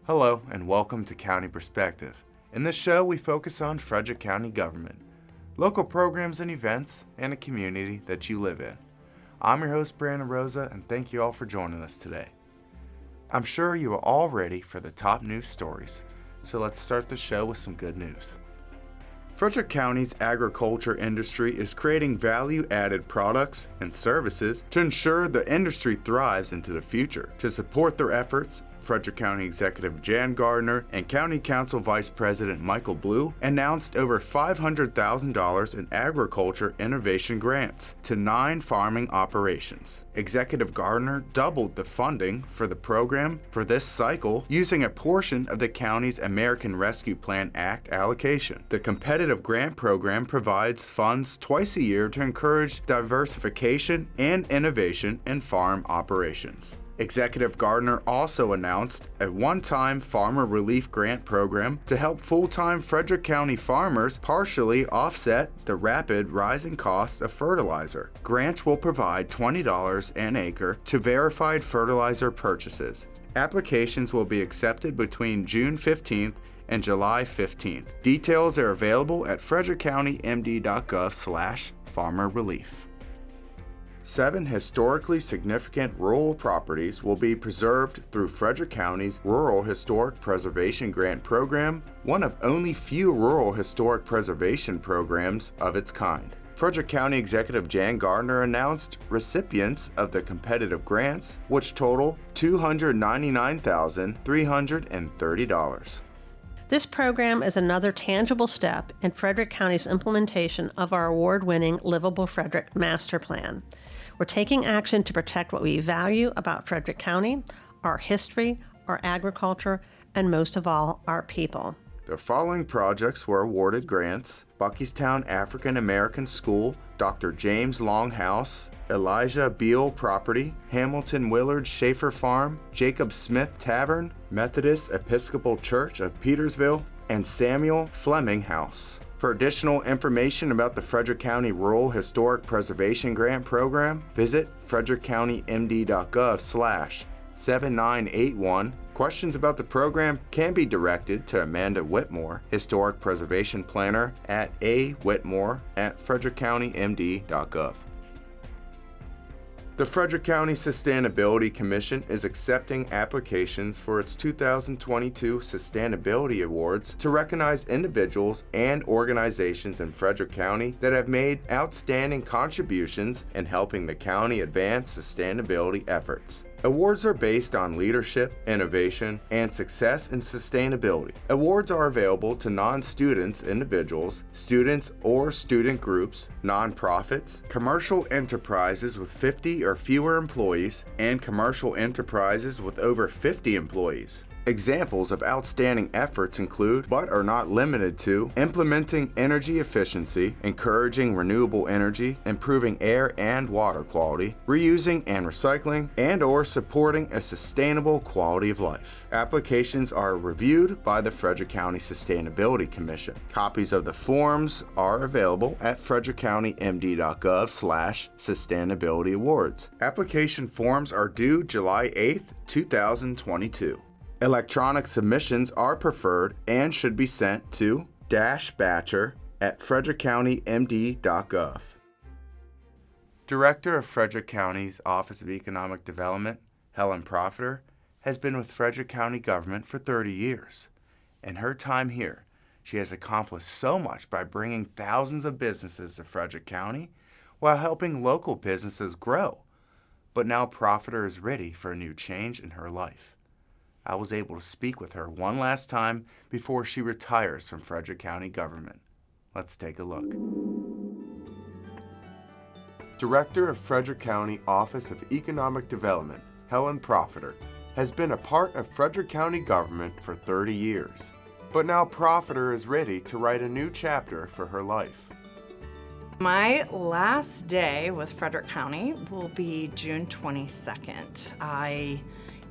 Hello and welcome to County Perspective. In this show, we focus on Frederick County government, local programs and events, and a community that you live in. I'm your host, Brandon Rosa, and thank you all for joining us today. I'm sure you are all ready for the top news stories, so let's start the show with some good news. Frederick County's agriculture industry is creating value-added products and services to ensure the industry thrives into the future. To support their efforts, Frederick County Executive Jan Gardner and County Council Vice President Michael Blue announced over $500,000 in agriculture innovation grants to 9 farming operations. Executive Gardner doubled the funding for the program for this cycle using a portion of the county's American Rescue Plan Act allocation. The competitive grant program provides funds twice a year to encourage diversification and innovation in farm operations. Executive Gardner also announced a one-time farmer relief grant program to help full-time Frederick County farmers partially offset the rapid rising cost of fertilizer. Grants will provide $20 an acre to verified fertilizer purchases. Applications will be accepted between June 15th and July 15th. Details are available at frederickcountymd.gov/farmerrelief. 7 historically significant rural properties will be preserved through Frederick County's Rural Historic Preservation Grant Program, one of only few rural historic preservation programs of its kind. Frederick County Executive Jan Gardner announced recipients of the competitive grants, which total $299,330. This program is another tangible step in Frederick County's implementation of our award-winning Livable Frederick Master Plan. We're taking action to protect what we value about Frederick County, our history, our agriculture, and most of all, our people. The following projects were awarded grants: Buckystown African American School, Dr. James Longhouse, Elijah Beal Property, Hamilton Willard Schaefer Farm, Jacob Smith Tavern, Methodist Episcopal Church of Petersville, and Samuel Fleming House. For additional information about the Frederick County Rural Historic Preservation Grant Program, visit frederickcountymd.gov/7981. Questions about the program can be directed to Amanda Whitmore, Historic Preservation Planner, at awhitmore@frederickcountymd.gov. The Frederick County Sustainability Commission is accepting applications for its 2022 Sustainability Awards to recognize individuals and organizations in Frederick County that have made outstanding contributions in helping the county advance sustainability efforts. Awards are based on leadership, innovation, and success in sustainability. Awards are available to non-students individuals, students or student groups, nonprofits, commercial enterprises with 50 or fewer employees, and commercial enterprises with over 50 employees. Examples of outstanding efforts include, but are not limited to, implementing energy efficiency, encouraging renewable energy, improving air and water quality, reusing and recycling, and/or supporting a sustainable quality of life. Applications are reviewed by the Frederick County Sustainability Commission. Copies of the forms are available at frederickcountymd.gov/sustainability awards. Application forms are due July 8th, 2022. Electronic submissions are preferred and should be sent to _batcher@frederickcountymd.gov. Director of Frederick County's Office of Economic Development, Helen Propheter, has been with Frederick County government for 30 years. In her time here, she has accomplished so much by bringing thousands of businesses to Frederick County while helping local businesses grow. But now Propheter is ready for a new change in her life. I was able to speak with her one last time before she retires from Frederick County government. Let's take a look. Director of Frederick County Office of Economic Development, Helen Propheter, has been a part of Frederick County government for 30 years. But now Propheter is ready to write a new chapter for her life. My last day with Frederick County will be June 22nd. I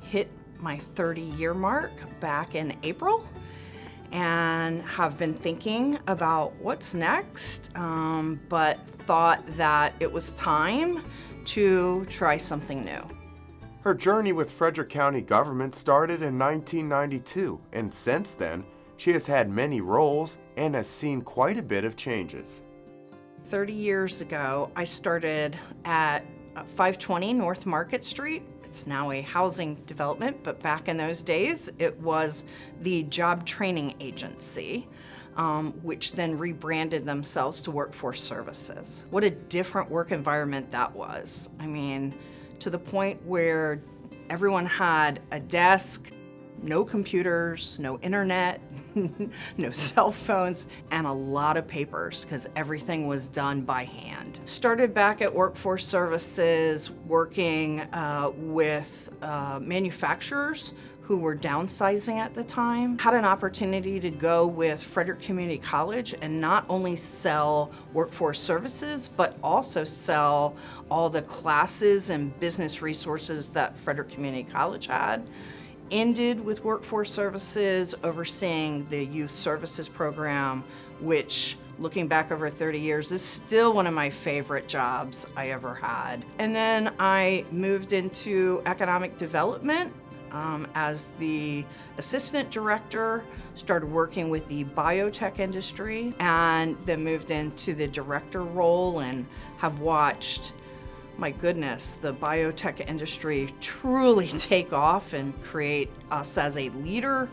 hit my 30-year mark back in April and have been thinking about what's next, but thought that it was time to try something new. Her journey with Frederick County government started in 1992, and since then, she has had many roles and has seen quite a bit of changes. 30 years ago, I started at 520 North Market Street. It's now a housing development, but back in those days, it was the job training agency, which then rebranded themselves to Workforce Services. What a different work environment that was. I mean, to the point where everyone had a desk, no computers, no internet, no cell phones, and a lot of papers because everything was done by hand. Started back at Workforce Services working with manufacturers who were downsizing at the time. Had an opportunity to go with Frederick Community College and not only sell workforce services, but also sell all the classes and business resources that Frederick Community College had. Ended with Workforce Services, overseeing the youth services program, which, looking back over 30 years, is still one of my favorite jobs I ever had. And then I moved into economic development as the assistant director, started working with the biotech industry, and then moved into the director role and have watched, my goodness, the biotech industry truly take off and create us as a leader.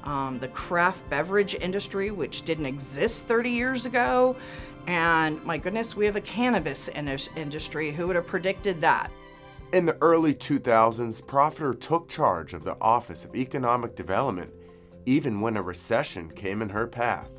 The craft beverage industry, which didn't exist 30 years ago. And my goodness, we have a cannabis industry. Who would have predicted that? In the early 2000s, Propheter took charge of the Office of Economic Development, even when a recession came in her path.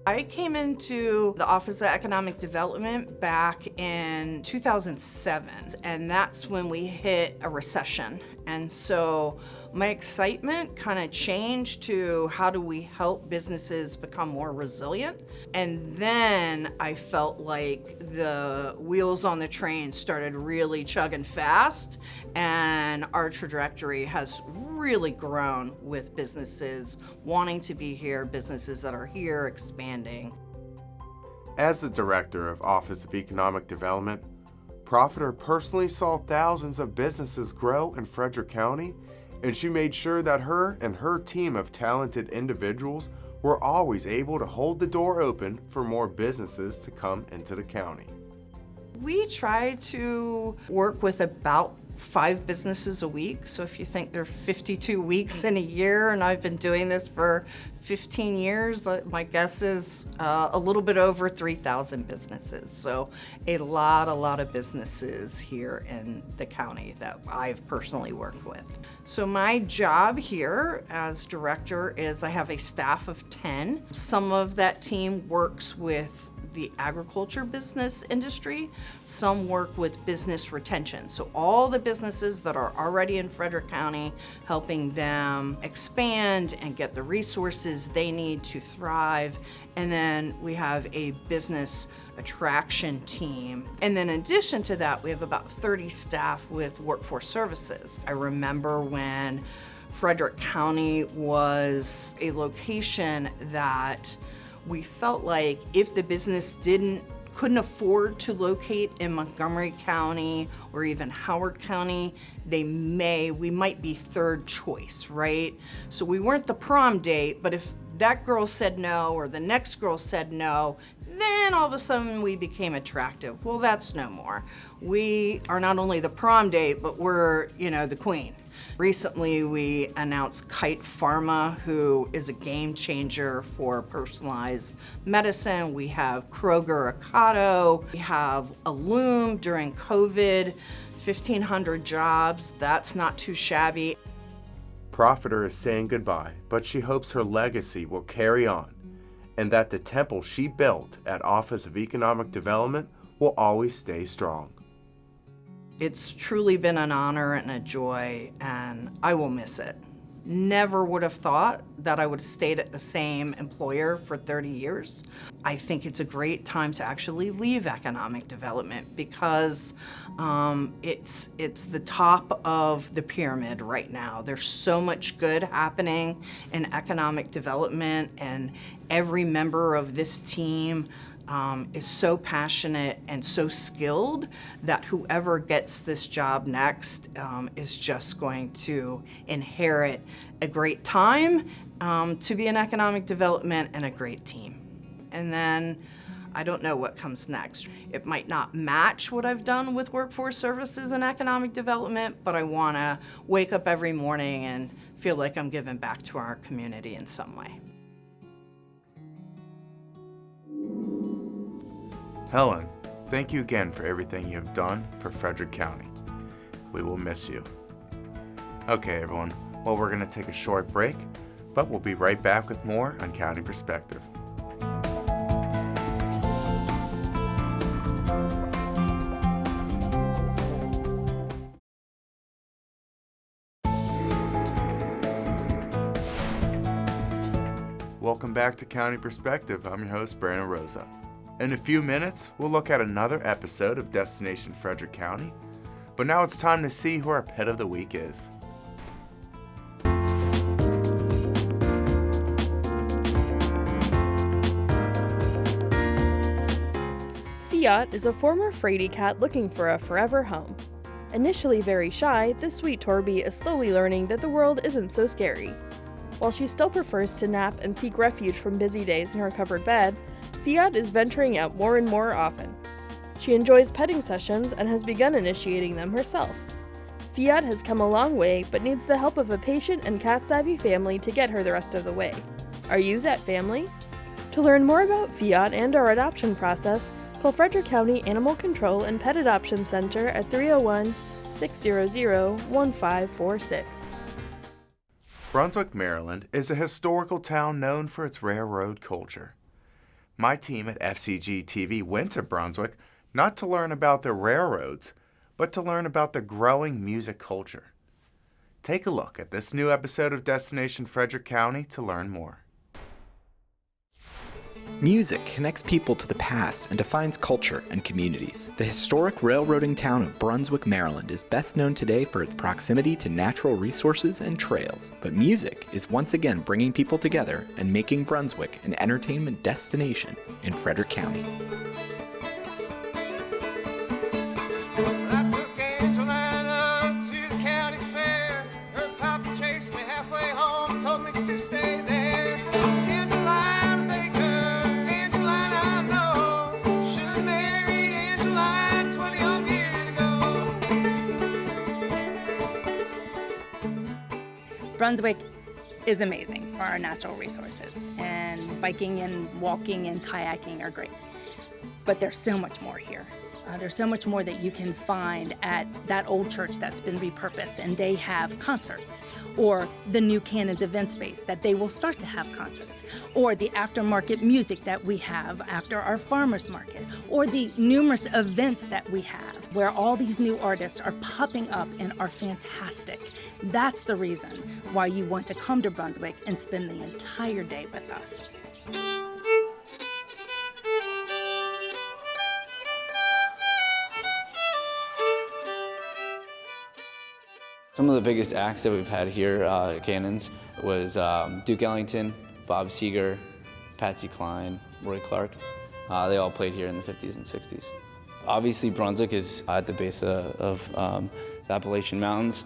I came into the Office of Economic Development back in 2007, and that's when we hit a recession. And so my excitement kind of changed to how do we help businesses become more resilient? And then I felt like the wheels on the train started really chugging fast, and our trajectory has really grown with businesses wanting to be here, businesses that are here expanding. As the director of Office of Economic Development, Propheter personally saw thousands of businesses grow in Frederick County, and she made sure that her and her team of talented individuals were always able to hold the door open for more businesses to come into the county. We try to work with about 5 businesses a week. So if you think there are 52 weeks in a year, and I've been doing this for 15 years, my guess is a little bit over 3,000 businesses. So a lot of businesses here in the county that I've personally worked with. So my job here as director is I have a staff of 10. Some of that team works with the agriculture business industry. Some work with business retention. So all the businesses that are already in Frederick County, helping them expand and get the resources they need to thrive. And then we have a business attraction team. And then in addition to that, we have about 30 staff with workforce services. I remember when Frederick County was a location that we felt like if the business couldn't afford to locate in Montgomery County or even Howard County, we might be third choice, right? So we weren't the prom date, but if that girl said no or the next girl said no, then all of a sudden we became attractive. Well, that's no more. We are not only the prom date, but we're, the queen. Recently, we announced Kite Pharma, who is a game changer for personalized medicine. We have Kroger Ocado. We have Illume during COVID, 1,500 jobs. That's not too shabby. Propheter is saying goodbye, but she hopes her legacy will carry on, and that the temple she built at Office of Economic Development will always stay strong. It's truly been an honor and a joy, and I will miss it. Never would have thought that I would have stayed at the same employer for 30 years. I think it's a great time to actually leave economic development because it's the top of the pyramid right now. There's so much good happening in economic development, and every member of this team is so passionate and so skilled that whoever gets this job next is just going to inherit a great time to be in economic development and a great team. And then I don't know what comes next. It might not match what I've done with workforce services and economic development, but I want to wake up every morning and feel like I'm giving back to our community in some way. Helen, thank you again for everything you have done for Frederick County. We will miss you. Okay, everyone. Well, we're going to take a short break, but we'll be right back with more on County Perspective. Welcome back to County Perspective. I'm your host, Brandon Rosa. In a few minutes, we'll look at another episode of Destination Frederick County, but now it's time to see who our pet of the week is. Fiat is a former fraidy cat looking for a forever home. Initially very shy, this sweet Torby is slowly learning that the world isn't so scary. While she still prefers to nap and seek refuge from busy days in her covered bed, Fiat is venturing out more and more often. She enjoys petting sessions and has begun initiating them herself. Fiat has come a long way, but needs the help of a patient and cat-savvy family to get her the rest of the way. Are you that family? To learn more about Fiat and our adoption process, call Frederick County Animal Control and Pet Adoption Center at 301-600-1546. Brunswick, Maryland is a historical town known for its railroad culture. My team at FCG-TV went to Brunswick not to learn about the railroads, but to learn about the growing music culture. Take a look at this new episode of Destination Frederick County to learn more. Music connects people to the past and defines culture and communities. The historic railroading town of Brunswick, Maryland is best known today for its proximity to natural resources and trails. But music is once again bringing people together and making Brunswick an entertainment destination in Frederick County. I took Angeline up to the county fair. Her papa chased me halfway home, told me to stay there. Angeline Baker, Angeline I know. Should have married Angeline 20 years ago. Brunswick is amazing for our natural resources, and biking and walking and kayaking are great. But there's so much more here. There's so much more that you can find at that old church that's been repurposed, and they have concerts, or the new Cannons event space that they will start to have concerts, or the aftermarket music that we have after our farmers market, or the numerous events that we have where all these new artists are popping up and are fantastic. That's the reason why you want to come to Brunswick and spend the entire day with us. Some of the biggest acts that we've had here at Cannons was Duke Ellington, Bob Seger, Patsy Cline, Roy Clark. They all played here in the 50s and 60s. Obviously, Brunswick is at the base of the Appalachian Mountains,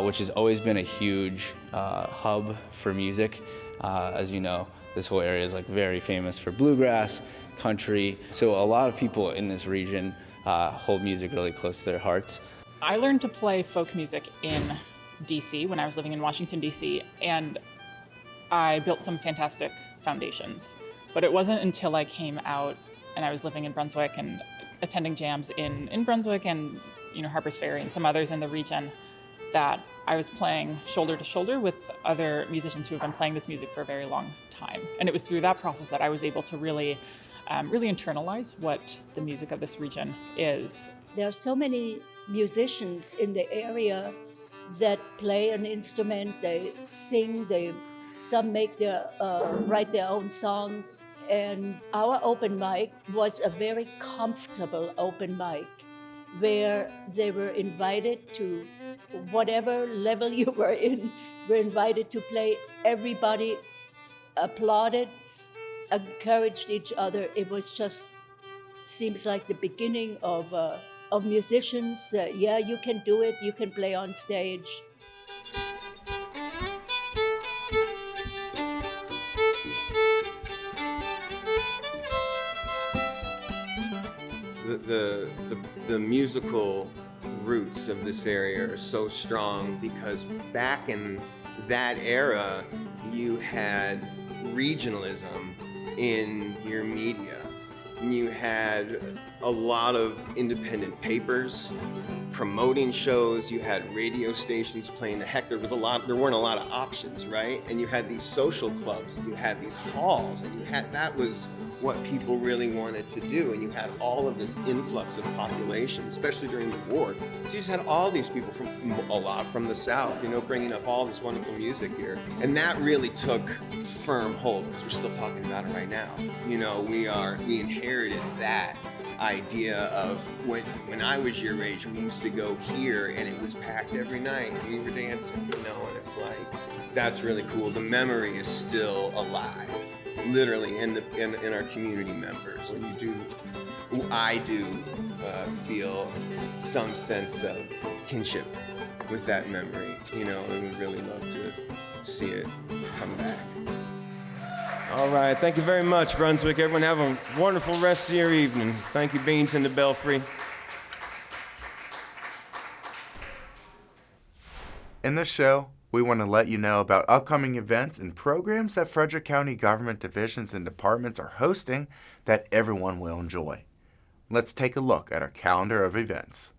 which has always been a huge hub for music. As you know, this whole area is very famous for bluegrass, country. So a lot of people in this region hold music really close to their hearts. I learned to play folk music in DC when I was living in Washington, DC, and I built some fantastic foundations. But it wasn't until I came out and I was living in Brunswick and attending jams in Brunswick and Harper's Ferry and some others in the region that I was playing shoulder to shoulder with other musicians who have been playing this music for a very long time. And it was through that process that I was able to really internalize what the music of this region is. There are so many musicians in the area that play an instrument, they sing, some write their own songs. And our open mic was a very comfortable open mic where they were invited to whatever level you were in, were invited to play. Everybody applauded encouraged each other. It was just seems like the beginning of musicians. Yeah, you can do it. You can play on stage. The musical roots of this area are so strong because back in that era, you had regionalism in your media. You had a lot of independent papers promoting shows. You had radio stations playing. There weren't a lot of options, right? And you had these social clubs, and you had these halls, and that was what people really wanted to do. And you had all of this influx of population, especially during the war. So you just had all these people from the South, bringing up all this wonderful music here. And that really took firm hold, because we're still talking about it right now. We inherited that idea of when I was your age, we used to go here and it was packed every night and we were dancing, and it's like, that's really cool. The memory is still alive, literally, in our community members. I do feel some sense of kinship with that memory, and we'd really love to see it come back. All right, thank you very much, Brunswick. Everyone have a wonderful rest of your evening. Thank you, Beans and the Belfry. In this show, we want to let you know about upcoming events and programs that Frederick County government divisions and departments are hosting that everyone will enjoy. Let's take a look at our calendar of events.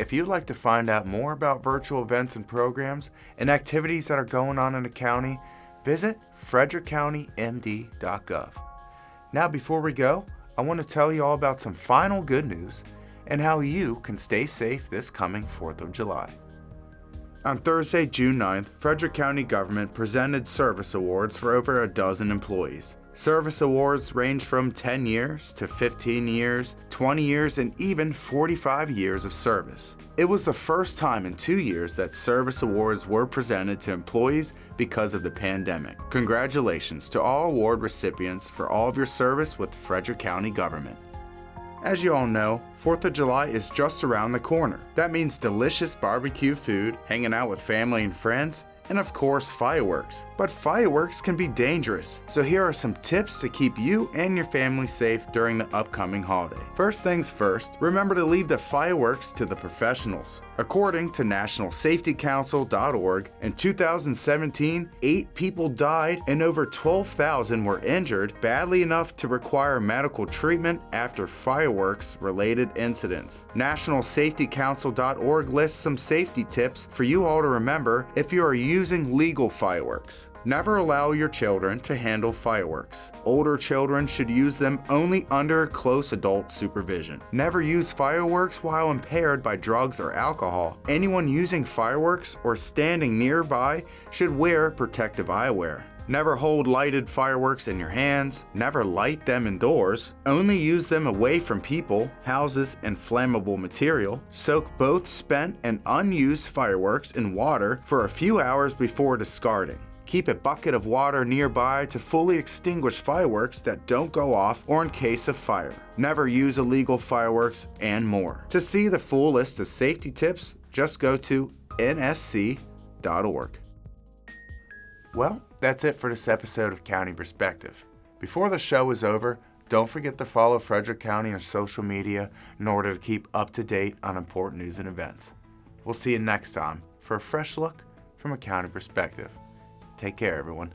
If you'd like to find out more about virtual events and programs and activities that are going on in the county, visit frederickcountymd.gov. Now, before we go, I want to tell you all about some final good news and how you can stay safe this coming 4th of July. On Thursday, June 9th, Frederick County government presented service awards for over a dozen employees. Service awards range from 10 years to 15 years, 20 years, and even 45 years of service. It was the first time in 2 years that service awards were presented to employees because of the pandemic. Congratulations to all award recipients for all of your service with Frederick County government. As you all know, 4th of July is just around the corner. That means delicious barbecue food, hanging out with family and friends, and of course fireworks. But fireworks can be dangerous, so here are some tips to keep you and your family safe during the upcoming holiday. First things first, remember to leave the fireworks to the professionals. According to nationalsafetycouncil.org, in 2017, 8 people died and over 12,000 were injured, badly enough to require medical treatment after fireworks-related incidents. nationalsafetycouncil.org lists some safety tips for you all to remember if you are using legal fireworks. Never allow your children to handle fireworks. Older children should use them only under close adult supervision. Never use fireworks while impaired by drugs or alcohol. Anyone using fireworks or standing nearby should wear protective eyewear. Never hold lighted fireworks in your hands. Never light them indoors. Only use them away from people, houses, and flammable material. Soak both spent and unused fireworks in water for a few hours before discarding. Keep a bucket of water nearby to fully extinguish fireworks that don't go off or in case of fire. Never use illegal fireworks, and more. To see the full list of safety tips, just go to nsc.org. Well, that's it for this episode of County Perspective. Before the show is over, don't forget to follow Frederick County on social media in order to keep up to date on important news and events. We'll see you next time for a fresh look from a county perspective. Take care, everyone.